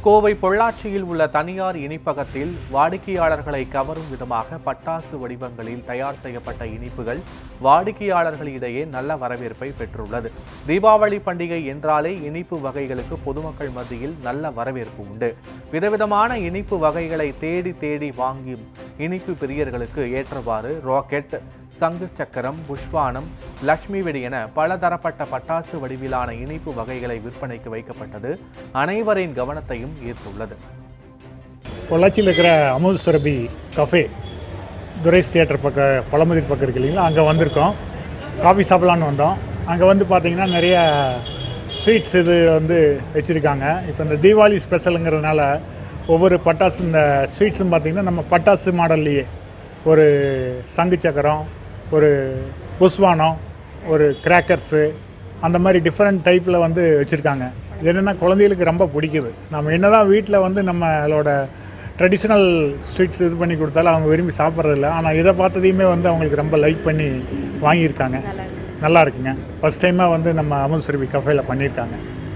கோவை பொள்ளாச்சியில் உள்ள தனியார் இனிப்பகத்தில் வாடிக்கையாளர்களை கவரும் விதமாக பட்டாசு வடிவங்களில் தயார் செய்யப்பட்ட இனிப்புகள் வாடிக்கையாளர்களிடையே நல்ல வரவேற்பை பெற்றுள்ளது. தீபாவளி பண்டிகை என்றாலே இனிப்பு வகைகளுக்கு பொதுமக்கள் மத்தியில் நல்ல வரவேற்பு உண்டு. விதவிதமான இனிப்பு வகைகளை தேடி தேடி வாங்கி இனிப்பு பிரியர்களுக்கு ஏற்றவாறு ராக்கெட், சங்கு சக்கரம், புஷ்வானம், லட்சுமி வெடி என பலதரப்பட்ட பட்டாசு வடிவிலான இனிப்பு வகைகளை விற்பனைக்கு வைக்கப்பட்டது அனைவரின் கவனத்தையும் ஈர்த்துள்ளது. பொள்ளாச்சியில் இருக்கிற அமுல் சுரபி கஃபே, துரைஸ் தியேட்டர் பக்கம் பழமுதிர் பக்கம் இருக்கு இல்லைங்களா, அங்கே வந்திருக்கோம். காஃபி சாப்பிட்லான்னு வந்தோம். அங்கே வந்து பார்த்திங்கன்னா நிறைய ஸ்வீட்ஸ் இது வந்து வச்சுருக்காங்க. இப்போ இந்த தீபாவளி ஸ்பெஷலுங்கிறதுனால ஒவ்வொரு பட்டாசு, இந்த ஸ்வீட்ஸும் பார்த்திங்கன்னா நம்ம பட்டாசு மாடல்லையே ஒரு சங்கு சக்கரம், ஒரு புஷ்வானம், ஒரு கிராக்கர்ஸு, அந்த மாதிரி டிஃப்ரெண்ட் டைப்பில் வந்து வச்சுருக்காங்க. இது என்னென்னா குழந்தைகளுக்கு ரொம்ப பிடிக்குது. நம்ம என்ன தான் வீட்டில் வந்து நம்மளோட ட்ரெடிஷ்னல் ஸ்வீட்ஸ் இது பண்ணி கொடுத்தாலும் அவங்க விரும்பி சாப்பிட்றதில்ல. ஆனால் இதை பார்த்ததையுமே வந்து அவங்களுக்கு ரொம்ப லைக் பண்ணி வாங்கியிருக்காங்க. நல்லா இருக்குங்க. ஃபஸ்ட் டைமாக வந்து நம்ம அமுல் சுரபி கஃபேல பண்ணியிருக்காங்க.